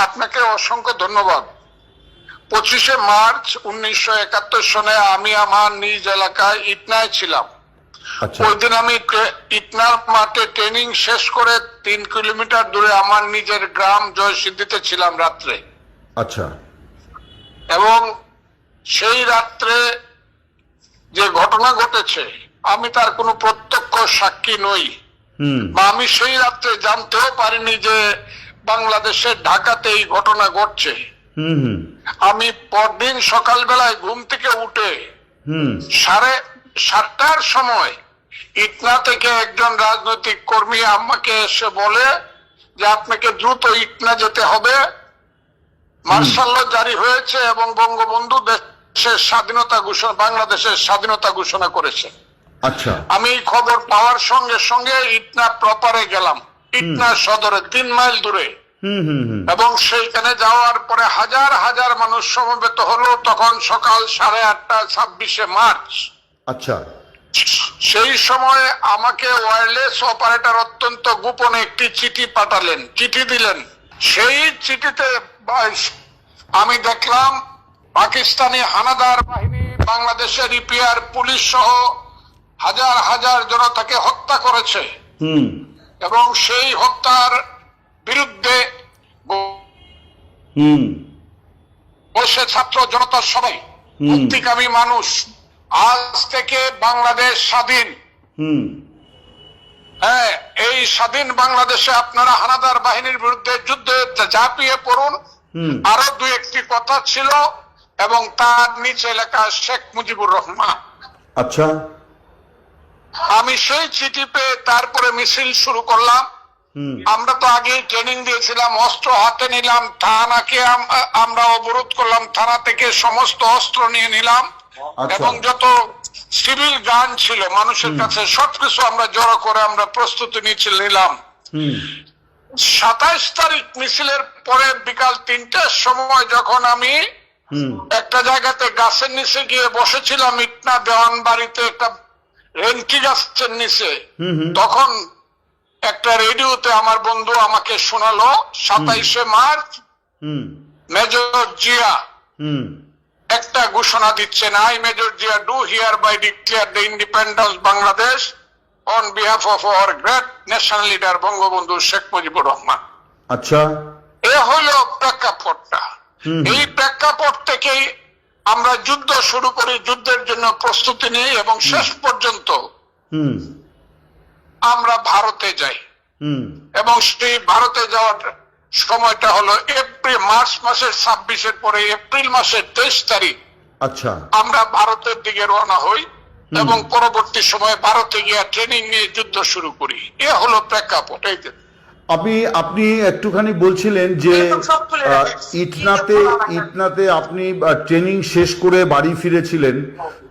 আপনাকে অসংখ্য ধন্যবাদ। 25শে মার্চ 1971 সনে আমি আমার নিজ এলাকায় ইটনায় ছিলাম। ওই দিন আমি ইটনার মাঠে ট্রেনিং শেষ করে 3 কিলোমিটার দূরে আমার নিজের গ্রাম জয়সিদ্ধিতে ছিলাম রাত্রে। আচ্ছা। এবং সেই রাত্রে যে ঘটনা ঘটেছে আমি তার কোনো প্রত্যক্ষ সাক্ষী নই, বা আমি সেই রাত্রে জানতেও পারিনি যে বাংলাদেশের ঢাকাতে এই ঘটনা ঘটছে। আমি পরদিন সকালবেলায় ঘুম থেকে উঠে 7:30টার সময় ইটনা থেকে একজন রাজনৈতিক কর্মী আমাকে এসে বলে যে আপনাকে দ্রুত ইটনা যেতে হবে, মার্শাল ল জারি হয়েছে এবং বঙ্গবন্ধু দেশের স্বাধীনতা ঘোষণা, বাংলাদেশের স্বাধীনতা ঘোষণা করেছে। আচ্ছা। আমি খবর পাওয়ার সঙ্গে সঙ্গে ইটনা প্রপারে গেলাম, ইটনা সদরে 3 মাইল দূরে। এবং সেইখানে যাওয়ার পরে হাজার হাজার মানুষ সমবেত হলো। তখন সকাল 8:30 26শে মার্চ। আচ্ছা। সেই সময় আমাকে ওয়্যারলেস অপারেটর অত্যন্ত গোপনে একটি চিঠি পাঠালেন, চিঠি দিলেন। সেই চিঠিতে আমি দেখলাম পাকিস্তানি হানাদার বাহিনী বাংলাদেশের ইপিআর পুলিশ সহ হাজার হাজার জনতাকে হত্যা করেছে এবং সেই হত্যার বিরুদ্ধে বসে ছাত্র জনতার সবাই মুক্তিকামী মানুষ। আজ থেকে বাংলাদেশ স্বাধীন। হ্যাঁ, এই স্বাধীন বাংলাদেশে আপনারা হানাদার বাহিনীর বিরুদ্ধে যুদ্ধে ঝাঁপিয়ে পড়ুন। আরো 2-1টি কথা ছিল এবং তার নিচে লেখা শেখ মুজিবুর রহমান। আচ্ছা। আমি সেই চিঠি পেয়ে তারপরে মিছিল শুরু করলাম। আমরা তো আগে ট্রেনিং দিয়েছিলাম, অস্ত্র হাতে নিলাম, থানাকে আমরা অবরোধ করলাম, থানা থেকে সমস্ত অস্ত্র নিয়ে নিলাম এবং যত সিভিল গান ছিল মানুষের কাছে সবকিছু আমরা জড়ো করে আমরা প্রস্তুতি নিলাম। 27 তারিখ মিছিলের পরে বিকাল 3টার সময় যখন আমি একটা জায়গাতে গাছের নিচে গিয়ে বসেছিলাম, ইটনা দেওয়ান বাড়িতে একটা রেন্টি গাছের নিচে, তখন একটা রেডিওতে আমার বন্ধু আমাকে শোনালো 27শে মার্চ মেজর জিয়া একটা ঘোষণা দিচ্ছেন, I major Zia do hereby declare the independence Bangladesh on behalf of our great national leader Bangabandhu Sheikh Mujibur Rahman. আচ্ছা। এ হলো প্রেক্ষাপটটা। এই প্রেক্ষাপট থেকেই আমরা যুদ্ধ শুরু করি, যুদ্ধের জন্য প্রস্তুতি নিই এবং শেষ পর্যন্ত আমরা ভারতে যাই। এবং সেই ভারতে যাওয়ার সময়টা হলো মার্চ মাসের 26-এর পরে এপ্রিল মাসের 23 তারিখ। আচ্ছা। আমরা ভারতের দিকে রওনা হই এবং পরবর্তী সময়ে ভারতে গিয়ে ট্রেনিং নিয়ে যুদ্ধ শুরু করি। এ হলো প্রেক্ষাপট। আপনি একটুখানি বলছিলেন যে ইটনাতে আপনি ট্রেনিং শেষ করে বাড়ি ফিরেছিলেন,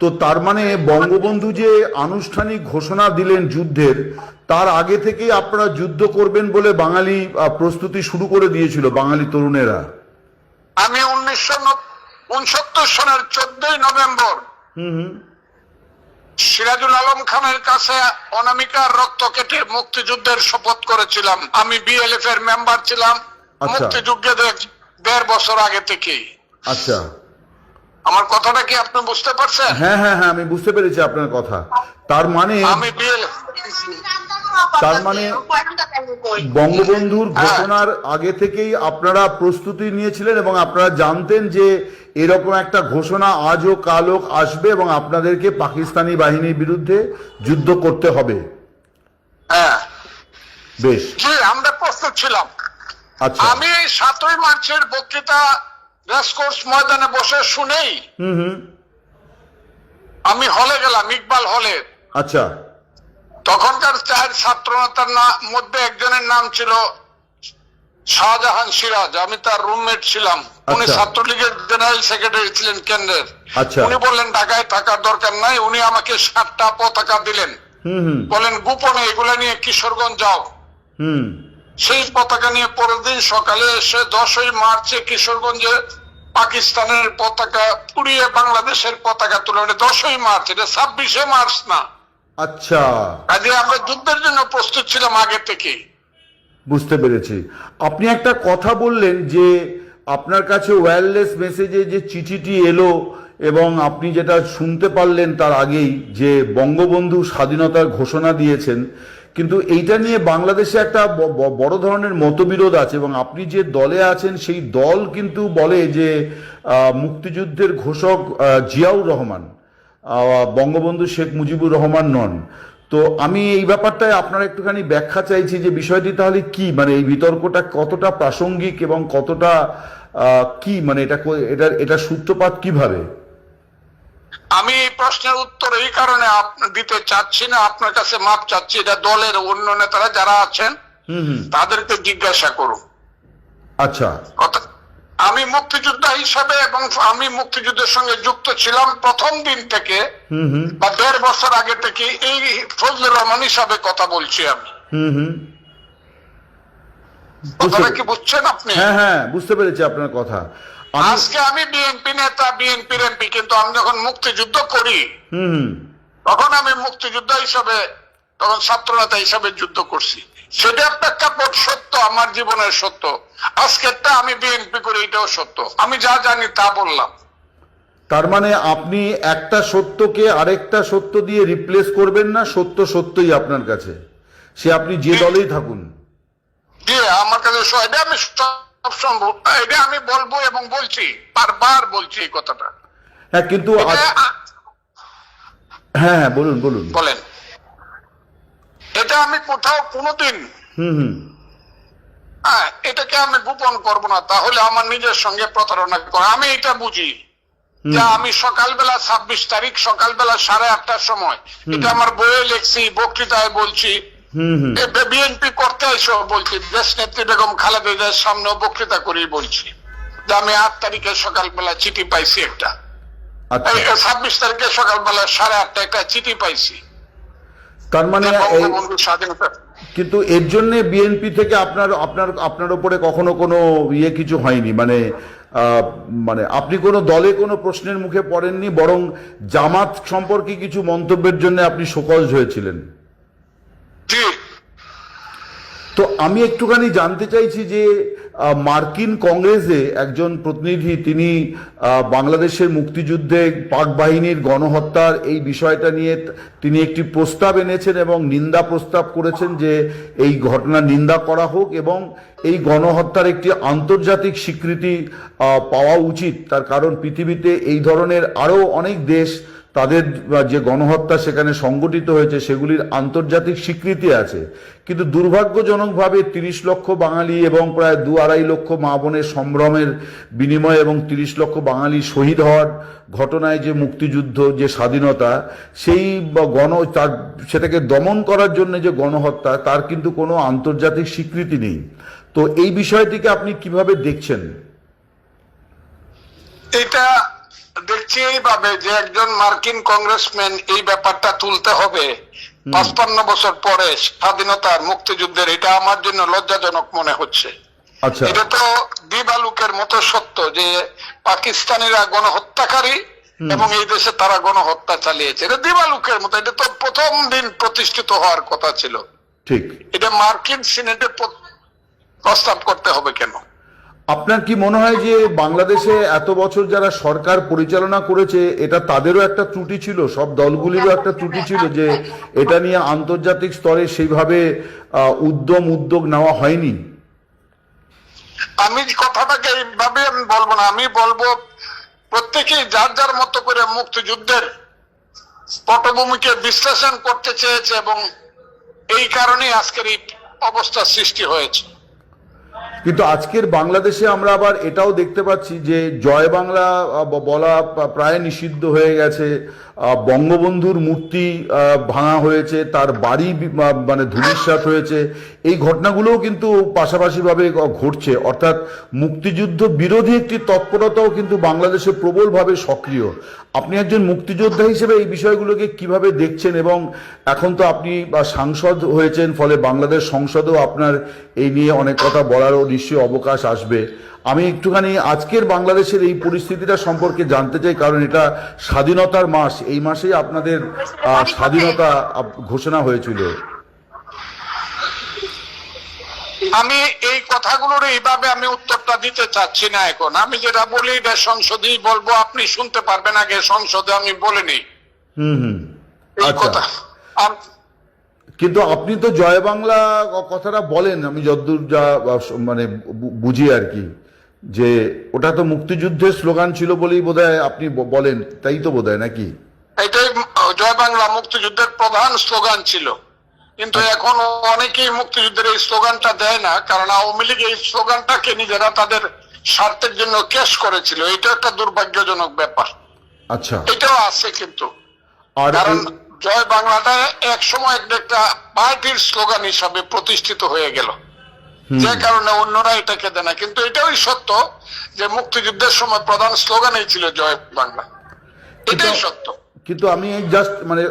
তো তার মানে বঙ্গবন্ধু যে আনুষ্ঠানিক ঘোষণা দিলেন যুদ্ধের, তার আগে থেকেই আপনারা যুদ্ধ করবেন বলে বাঙালি প্রস্তুতি শুরু করে দিয়েছিল, বাঙালি তরুণেরা। আমি 1969 সনের 14ই নভেম্বর সিরাজুল আলম খানের কাছে অনামিকার রক্ত কেটে মুক্তিযুদ্ধের শপথ করেছিলাম। আমি বিএলএফ এর মেম্বার ছিলাম মুক্তিযুদ্ধের 1.5 বছর আগে থেকেই। আচ্ছা। আমার কথাটা কি আপনি বুঝতে পারছেন? হ্যাঁ হ্যাঁ হ্যাঁ, আমি বুঝতে পেরেছি আপনার কথা। তার মানে বঙ্গবন্ধুর ঘোষণার আগে থেকেই আপনারা প্রস্তুতি নিয়েছিলেন এবং আপনারা জানতেন যে এরকম একটা ঘোষণা আজও কালও আসবে এবং আপনাদেরকে পাকিস্তানি বাহিনীর বিরুদ্ধে যুদ্ধ করতে হবে। হ্যাঁ, বেশ। আমরা প্রস্তুত ছিলাম। আচ্ছা। আমি 7ই মার্চের বক্তৃতা রেসকোর্স ময়দানে বসে শুনেই আমি হলে গেলাম, ইকবাল হলে। আচ্ছা। তখনকার 4 ছাত্র নেতার মধ্যে একজনের নাম ছিল শাহজাহান সিরাজ, আমি তার রুমমেট ছিলাম। উনি ছাত্রলীগের জেনারেল সেক্রেটারি ছিলেন কেন্দ্রের। উনি বললেন ঢাকায় থাকার দরকার নাই, উনি আমাকে 7টা পতাকা দিলেন, বলেন গোপনে এগুলা নিয়ে কিশোরগঞ্জ যাও। সেই পতাকা নিয়ে পরের দিন সকালে এসে 10ই মার্চে কিশোরগঞ্জে পাকিস্তানের পতাকা পুড়িয়ে বাংলাদেশের পতাকা তুলে। 10ই মার্চ, এটা 26শে মার্চ না। আচ্ছা। কাজে আমরা যুদ্ধের জন্য প্রস্তুত ছিলাম আগে থেকে। বুঝতে পেরেছি। আপনি একটা কথা বললেন যে আপনার কাছে ওয়্যারলেস মেসেজে যে চিঠিটি এলো এবং আপনি যেটা শুনতে পারলেন তার আগেই যে বঙ্গবন্ধু স্বাধীনতার ঘোষণা দিয়েছেন, কিন্তু এইটা নিয়ে বাংলাদেশে একটা বড় ধরনের মতবিরোধ আছে এবং আপনি যে দলে আছেন সেই দল কিন্তু বলে যে মুক্তিযুদ্ধের ঘোষক জিয়াউর রহমান, বঙ্গবন্ধু শেখ মুজিবুর রহমান নন। তো আমি এই ব্যাপারটায় আপনার একটুখানি ব্যাখ্যা চাইছি যে বিষয়টি তাহলে কি, মানে এই বিতর্কটা কতটা প্রাসঙ্গিক এবং কতটা কি, মানে এটা সূত্রপাত কিভাবে? আমি এই প্রশ্নের উত্তর এই কারণে দিতে চাচ্ছি না, আপনার কাছে মাপ চাচ্ছি। এটা দলের অন্য নেতারা যারা আছেন তাদেরকে জিজ্ঞাসা করুন। আচ্ছা, আমি মুক্তিযোদ্ধা হিসাবে এবং আমি মুক্তিযুদ্ধের সঙ্গে যুক্ত ছিলাম প্রথম দিন থেকে বা 1.5 বছর আগে থেকে। এই ফজলুর রহমান হিসাবে কথা বলছি আমি। কথাটা কি বুঝছেন আপনি? হ্যাঁ হ্যাঁ, বুঝতে পেরেছি আপনার কথা। আজকে আমি বিএনপি নেতা, বিএনপির এমপি, কিন্তু আমি যখন মুক্তিযুদ্ধ করি তখন আমি মুক্তিযোদ্ধা হিসাবে, তখন ছাত্র নেতা হিসাবে যুদ্ধ করছি। সেটা প্রেক্ষাপট সত্য, আমার জীবনের সত্য। আজকেরটা আমি বিএনপি করি, এটাও সত্য। আমি যা জানি তা বললাম। তার মানে আপনি একটা সত্যকে আরেকটা সত্য দিয়ে রিপ্লেস করবেন না, সত্য সত্যই আপনার কাছে, সে আপনি যে দলেই থাকুন। জি, আমার কাছে এটা আমি সবসময় এটা আমি বলবো এবং বলছি, বারবার বলছি এই কথাটা। হ্যাঁ, কিন্তু হ্যাঁ হ্যাঁ, বলুন বলুন বলেন। এটা আমি কোথাও কোনোদিন এটাকে আমি গোপন করব না, তাহলে আমার নিজের সঙ্গে প্রতারণা করে। আমি এটা বুঝি যে আমি সকালবেলা 26 তারিখ সকালবেলা 8:30টার সময়, এটা আমার বইয়ে লিখছি, বক্তৃতায় বলছি, বিএনপি করতে এসো বলছি, দেশ নেত্রী বেগম খালেদা জিয়ার সামনেও বক্তৃতা করি বলছি যে আমি 8 তারিখে সকালবেলা চিঠি পাইছি একটা। 26 তারিখে সকালবেলা 8:30 একটা চিঠি পাইছি। তার মানে স্বাধীনতা, কিন্তু এর জন্য বিএনপি থেকে আপনার উপরে কখনো কোনো কিছু হয়নি, মানে মানে আপনি কোনো দলে কোনো প্রশ্নের মুখে পড়েননি, বরং জামাত সম্পর্কে কিছু মন্তব্যের জন্য আপনি শোকজ হয়েছিলেন। জি। তো আমি একটুখানি জানতে চাইছি যে মার্কিন কংগ্রেসে একজন প্রতিনিধি, তিনি বাংলাদেশের মুক্তিযুদ্ধে পাক বাহিনীর গণহত্যার এই বিষয়টা নিয়ে তিনি একটি প্রস্তাব এনেছেন এবং নিন্দা প্রস্তাব করেছেন যে এই ঘটনা নিন্দা করা হোক এবং এই গণহত্যার একটি আন্তর্জাতিক স্বীকৃতি পাওয়া উচিত। তার কারণ পৃথিবীতে এই ধরনের আরও অনেক দেশ, তাদের যে গণহত্যা সেখানে সংগঠিত হয়েছে সেগুলির আন্তর্জাতিক স্বীকৃতি আছে, কিন্তু দুর্ভাগ্যজনকভাবে 30 লক্ষ বাঙালি এবং প্রায় 2-2.5 লক্ষ মা বোনের সম্ভ্রমের বিনিময়ে এবং 30 লক্ষ বাঙালি শহীদ হওয়ার ঘটনায় যে মুক্তিযুদ্ধ, যে স্বাধীনতা, সেই সেটাকে দমন করার জন্য যে গণহত্যা, তার কিন্তু কোনো আন্তর্জাতিক স্বীকৃতি নেই। তো এই বিষয়টিকে আপনি কিভাবে দেখছেন? এটা দেখছি এইভাবে যে একজন মার্কিন কংগ্রেসম্যান এই ব্যাপারটা তুলতে হবে 55 বছর পরে স্বাধীনতার মুক্তিযুদ্ধের, এটা আমার জন্য লজ্জাজনক মনে হচ্ছে। এটা তো দিবালুকের মতো সত্য যে পাকিস্তানিরা গণহত্যাকারী এবং এই দেশে তারা গণহত্যা চালিয়েছে। এটা দিবালুকের মতো, এটা তো প্রথম দিন প্রতিষ্ঠিত হওয়ার কথা ছিল। ঠিক। এটা মার্কিন সিনেটে প্রস্তাব করতে হবে কেন? আপনার কি মনে হয় যে বাংলাদেশে এত বছর যারা সরকার পরিচালনা করেছে, এটা তাদেরও একটা ত্রুটি ছিল, সব দলগুলিরও একটা ত্রুটি ছিল যে এটা নিয়ে আন্তর্জাতিক স্তরে সেইভাবে উদ্যোগ নেওয়া হয়নি? আমি কথাটাকে এইভাবে আমি বলবো না, আমি বলবো প্রত্যেকেই যার যার মতো করে মুক্তিযুদ্ধের পটভূমিকে বিশ্লেষণ করতে চেয়েছে এবং এই কারণেই আজকের এই অবস্থা সৃষ্টি হয়েছে। কিন্তু আজকের বাংলাদেশে আমরা আবার এটাও দেখতে পাচ্ছি যে জয় বাংলা বলা প্রায় নিষিদ্ধ হয়ে গেছে, বঙ্গবন্ধুর মূর্তি ভাঙা হয়েছে, তার বাড়ি মানে ধূলিসাৎ হয়েছে। এই ঘটনাগুলোও কিন্তু পাশাপাশিভাবে ঘটছে, অর্থাৎ মুক্তিযুদ্ধ বিরোধী একটি তৎপরতাও কিন্তু বাংলাদেশে প্রবলভাবে সক্রিয়। আপনি একজন মুক্তিযোদ্ধা হিসেবে এই বিষয়গুলোকে কিভাবে দেখছেন? এবং এখন তো আপনি সাংসদ হয়েছেন, ফলে বাংলাদেশ সংসদেও আপনার এই নিয়ে অনেক কথা বলারও নিশ্চয়ই অবকাশ আসবে। আমি একটুখানি আজকের বাংলাদেশের এই পরিস্থিতিটা সম্পর্কে জানতে চাই, কারণ এটা স্বাধীনতার মাস, এই মাসেই আপনাদের স্বাধীনতা ঘোষণা হয়েছিল। আমি এই কথাগুলোর এইভাবে আমি উত্তরটা দিতে চাচ্ছি না এখন। আমি যেটা বলি এটা সংসদেই বলবো, আপনি শুনতে পারবেন, আগে সংসদে আমি বলিনি এই আচ্ছা। কথা। কিন্তু আপনি তো জয় বাংলা কথাটা বলেন, আমি যতদূর যা মানে বুঝি আর কি, যে ওটা তো মুক্তিযুদ্ধের স্লোগান ছিল বলেই বোধহয় আপনি বলেন, তাই তো বোধহয় নাকি? এটাই জয় বাংলা মুক্তিযুদ্ধের প্রধান স্লোগান ছিল, কিন্তু এখন অনেকেই মুক্তিযুদ্ধের এই স্লোগানটা দেয় না, কারণ আওয়ামী লীগ এই স্লোগানটাকে নিজেরা তাদের স্বার্থের জন্য ক্যাশ করেছিল। এটা একটা দুর্ভাগ্যজনক ব্যাপার। আচ্ছা। এটাও আছে কিন্তু, আর কারণ জয় বাংলাটা এক সময় একটা পার্টির স্লোগান হিসাবে প্রতিষ্ঠিত হয়ে গেল, যে কারণে অন্যরা এটাকে দেয় না। কিন্তু এটাই সত্য যে মুক্তিযুদ্ধের সময় প্রধান স্লোগানই ছিল জয় বাংলা, এটাই সত্য। কিন্তু আমি জাস্ট মানে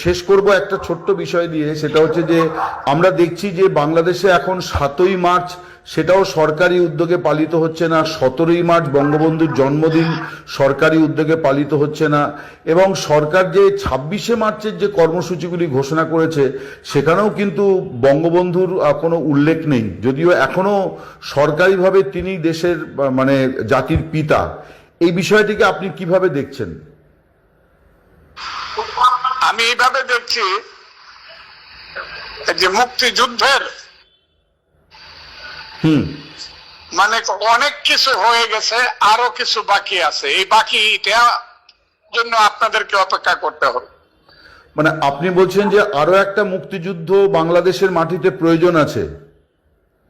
শেষ করব একটা ছোট্ট বিষয় দিয়ে, সেটা হচ্ছে যে আমরা দেখছি যে বাংলাদেশে এখন 7ই মার্চ সেটাও সরকারি উদ্যোগে পালিত হচ্ছে না, 17ই মার্চ বঙ্গবন্ধুর জন্মদিন সরকারি উদ্যোগে পালিত হচ্ছে না, এবং সরকার যে 26শে মার্চের যে কর্মসূচিগুলি ঘোষণা করেছে সেখানেও কিন্তু বঙ্গবন্ধুর কোনো উল্লেখ নেই, যদিও এখনো সরকারিভাবে তিনি দেশের মানে জাতির পিতা। এই বিষয়টিকে আপনি কিভাবে দেখছেন? আমি এইভাবে দেখছি যে মুক্তিযুদ্ধের মানে অনেক কিছু হয়ে গেছে, আরো কিছু বাকি আছে। এই বাকিটা জন্য আপনাদেরকে অপেক্ষা করতে হবে। মানে আপনি বলছেন যে আরো একটা মুক্তিযুদ্ধ বাংলাদেশের মাটিতে প্রয়োজন আছে?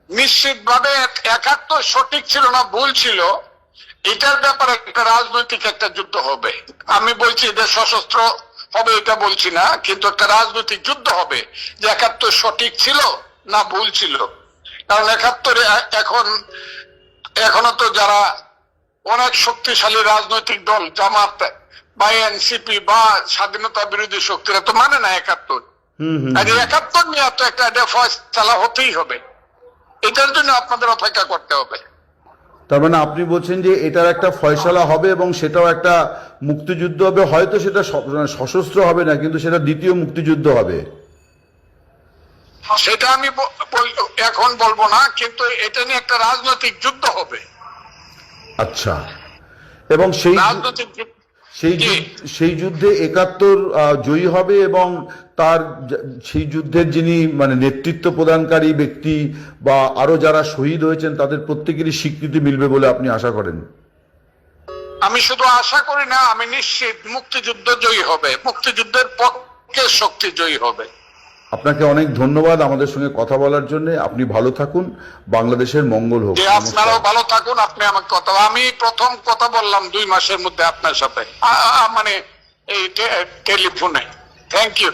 নিশ্চিতভাবে 71 সঠিক ছিল না ভুল ছিল, এটার ব্যাপারে একটা রাজনৈতিক একটা যুদ্ধ হবে। আমি বলছি এটা সশস্ত্র হবে এটা বলছি না, কিন্তু একটা রাজনৈতিক যুদ্ধ হবে যে 71 সঠিক ছিল না ভুল ছিল। কারণ 71 এখনো তো যারা অনেক শক্তিশালী রাজনৈতিক দল, জামাত বা এনসিপি বা স্বাধীনতা বিরোধী শক্তিরা তো মানে না 71। 71 নিয়ে তো একটা ফয়সালা হতেই হবে, এটার জন্য আপনাদের অপেক্ষা করতে হবে। তার মানে আপনি বলছেন যে এটার একটা ফয়সালা হবে এবং সেটাও একটা মুক্তিযুদ্ধ হবে, হয়তো সেটা সশস্ত্র হবে না, কিন্তু সেটা দ্বিতীয় মুক্তিযুদ্ধ হবে। সেটা আমি এখন বলবো না, কিন্তু এটা নিয়ে একটা রাজনৈতিক যুদ্ধ হবে। আচ্ছা। এবং সেই রাজনৈতিক সেই যুদ্ধে 71 জয়ী হবে, এবং তার সেই যুদ্ধের যিনি মানে নেতৃত্ব প্রদানকারী ব্যক্তি বা আরো যারা শহীদ হয়েছেন তাদের প্রত্যেকেরই স্বীকৃতি মিলবে বলে আপনি আশা করেন? আমি শুধু আশা করি না, আমি নিশ্চিত মুক্তিযুদ্ধ জয়ী হবে, মুক্তিযুদ্ধের পক্ষে শক্তি জয়ী হবে। আপনাকে অনেক ধন্যবাদ আমাদের সঙ্গে কথা বলার জন্য। আপনি ভালো থাকুন, বাংলাদেশের মঙ্গল হোক। আপনারাও ভালো থাকুন। আপনি আমাকে আমি প্রথম কথা বললাম 2 মাসের মধ্যে আপনার সাথে, মানে এই টেলিফোনে। Thank you.